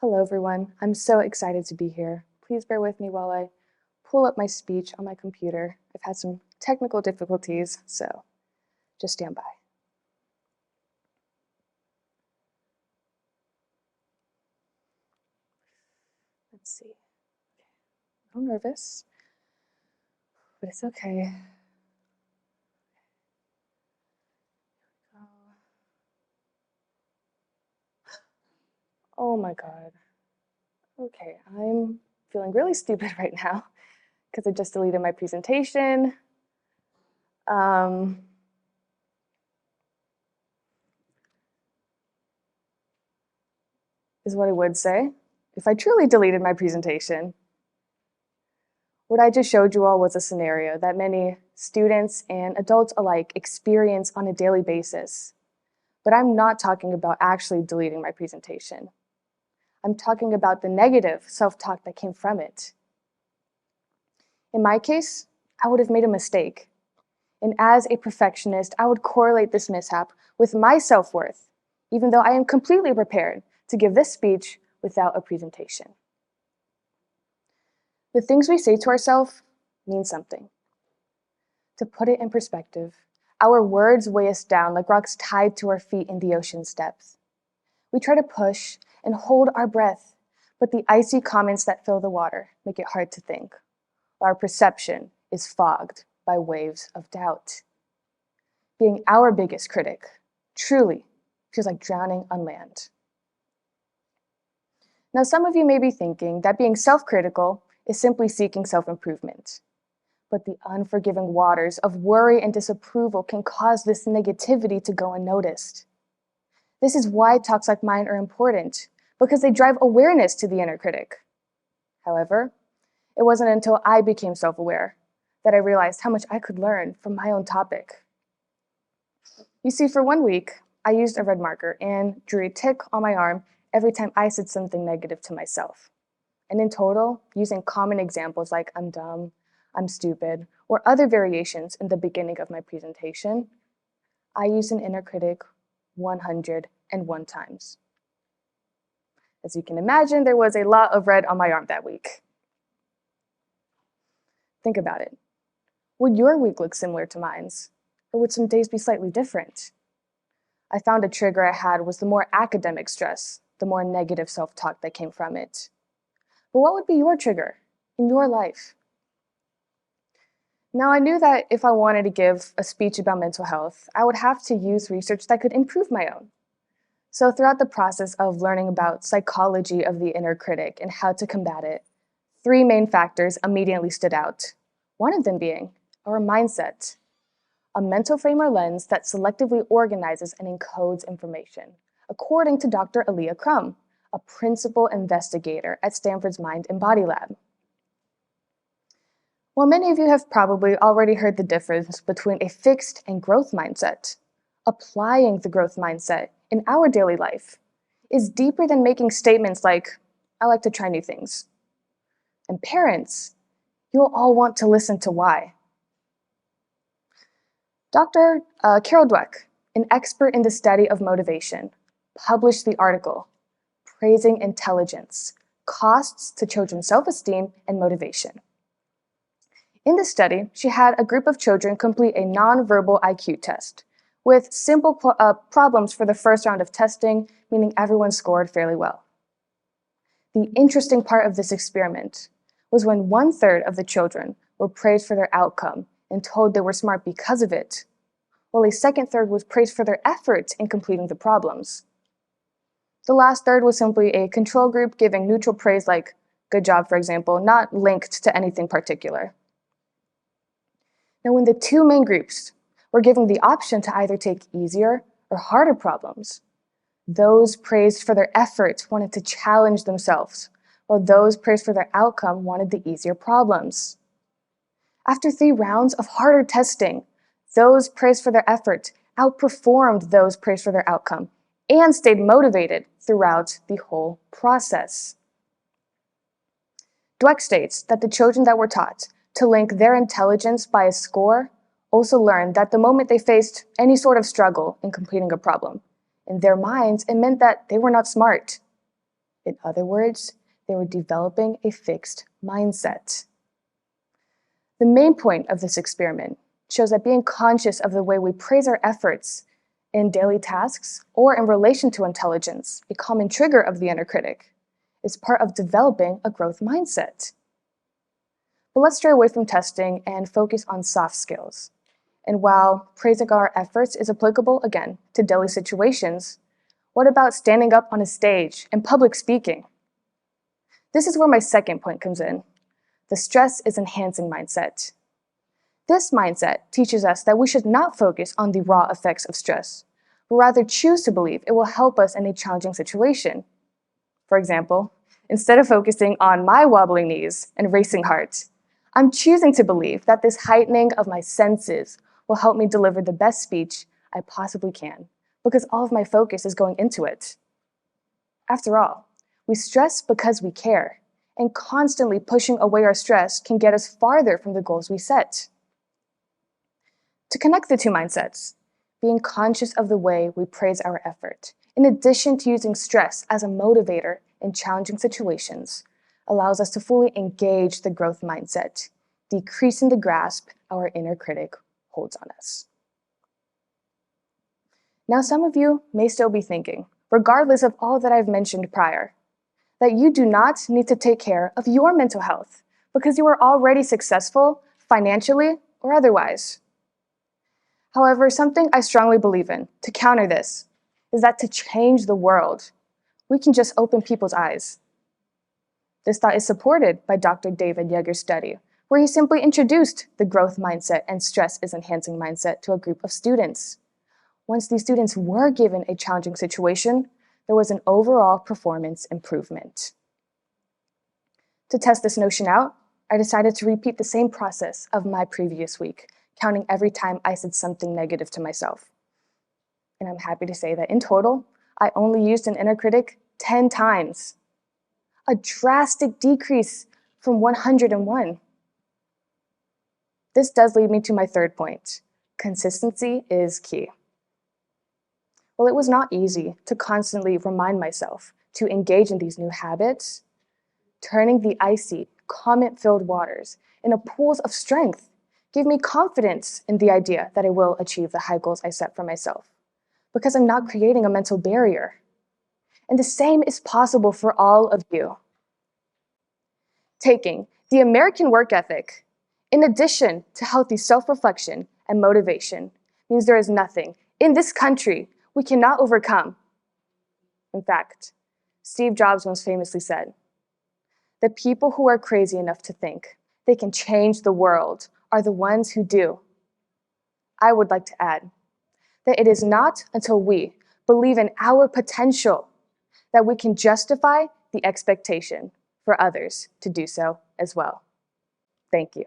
Hello, everyone. I'm so excited to be here. Please bear with me while I pull up my speech on my computer. I've had some technical difficulties, so just stand by. Let's see. A little nervous, but it's okay. Oh my God. Okay, I'm feeling really stupid right now because I just deleted my presentation. Is what I would say if I truly deleted my presentation. What I just showed you all was a scenario that many students and adults alike experience on a daily basis. But I'm not talking about actually deleting my presentation. I'm talking about the negative self-talk that came from it. In my case, I would have made a mistake. And as a perfectionist, I would correlate this mishap with my self-worth, even though I am completely prepared to give this speech without a presentation. The things we say to ourselves mean something. To put it in perspective, our words weigh us down like rocks tied to our feet in the ocean's depth. We try to push and hold our breath, but the icy comments that fill the water make it hard to think. Our perception is fogged by waves of doubt. Being our biggest critic truly feels like drowning on land. Now, some of you may be thinking that being self-critical is simply seeking self-improvement. But the unforgiving waters of worry and disapproval can cause this negativity to go unnoticed. This is why talks like mine are important, because they drive awareness to the inner critic. However, it wasn't until I became self-aware that I realized how much I could learn from my own topic. You see, for 1 week, I used a red marker and drew a tick on my arm every time I said something negative to myself. And in total, using common examples like I'm dumb, I'm stupid, or other variations in the beginning of my presentation, I used an inner critic 101 times. As you can imagine, there was a lot of red on my arm that week. Think about it. Would your week look similar to mine's? Or would some days be slightly different? I found a trigger I had was the more academic stress, the more negative self-talk that came from it. But what would be your trigger in your life? Now, I knew that if I wanted to give a speech about mental health, I would have to use research that could improve my own. So throughout the process of learning about psychology of the inner critic and how to combat it, 3 main factors immediately stood out. One of them being our mindset, a mental frame or lens that selectively organizes and encodes information, according to Dr. Aaliyah Crum, a principal investigator at Stanford's Mind and Body Lab. Well, many of you have probably already heard the difference between a fixed and growth mindset. Applying the growth mindset in our daily life is deeper than making statements like, I like to try new things. And parents, you'll all want to listen to why. Dr. Carol Dweck, an expert in the study of motivation, published the article, Praising Intelligence, Costs to Children's Self-Esteem and Motivation. In this study, she had a group of children complete a nonverbal IQ test with simple problems for the first round of testing, meaning everyone scored fairly well. The interesting part of this experiment was when 1/3 of the children were praised for their outcome and told they were smart because of it, while a second third was praised for their effort in completing the problems. The last third was simply a control group giving neutral praise like good job, for example, not linked to anything particular. Now, when the 2 main groups were given the option to either take easier or harder problems, those praised for their efforts wanted to challenge themselves, while those praised for their outcome wanted the easier problems. After 3 rounds of harder testing, those praised for their effort outperformed those praised for their outcome and stayed motivated throughout the whole process. Dweck states that the children that were taught to link their intelligence by a score also learned that the moment they faced any sort of struggle in completing a problem, in their minds, it meant that they were not smart. In other words, they were developing a fixed mindset. The main point of this experiment shows that being conscious of the way we praise our efforts in daily tasks or in relation to intelligence, a common trigger of the inner critic, is part of developing a growth mindset. But let's stray away from testing and focus on soft skills. And while praising our efforts is applicable, again, to daily situations, what about standing up on a stage and public speaking? This is where my second point comes in. The stress is enhancing mindset. This mindset teaches us that we should not focus on the raw effects of stress, but rather choose to believe it will help us in a challenging situation. For example, instead of focusing on my wobbling knees and racing heart, I'm choosing to believe that this heightening of my senses will help me deliver the best speech I possibly can, because all of my focus is going into it. After all, we stress because we care, and constantly pushing away our stress can get us farther from the goals we set. To connect the two mindsets, being conscious of the way we praise our effort, in addition to using stress as a motivator in challenging situations, allows us to fully engage the growth mindset, decreasing the grasp our inner critic holds on us. Now, some of you may still be thinking, regardless of all that I've mentioned prior, that you do not need to take care of your mental health because you are already successful financially or otherwise. However, something I strongly believe in to counter this is that to change the world, we can just open people's eyes. This thought is supported by Dr. David Yeager's study, where he simply introduced the growth mindset and stress is enhancing mindset to a group of students. Once these students were given a challenging situation, there was an overall performance improvement. To test this notion out, I decided to repeat the same process of my previous week, counting every time I said something negative to myself. And I'm happy to say that in total, I only used an inner critic 10 times. A drastic decrease from 101. This does lead me to my third point. Consistency is key. Well, it was not easy to constantly remind myself to engage in these new habits. Turning the icy, comment-filled waters into pools of strength gave me confidence in the idea that I will achieve the high goals I set for myself, because I'm not creating a mental barrier. And the same is possible for all of you. Taking the American work ethic, in addition to healthy self-reflection and motivation, means there is nothing in this country we cannot overcome. In fact, Steve Jobs once famously said, "The people who are crazy enough to think they can change the world are the ones who do." I would like to add that it is not until we believe in our potential that we can justify the expectation for others to do so as well. Thank you.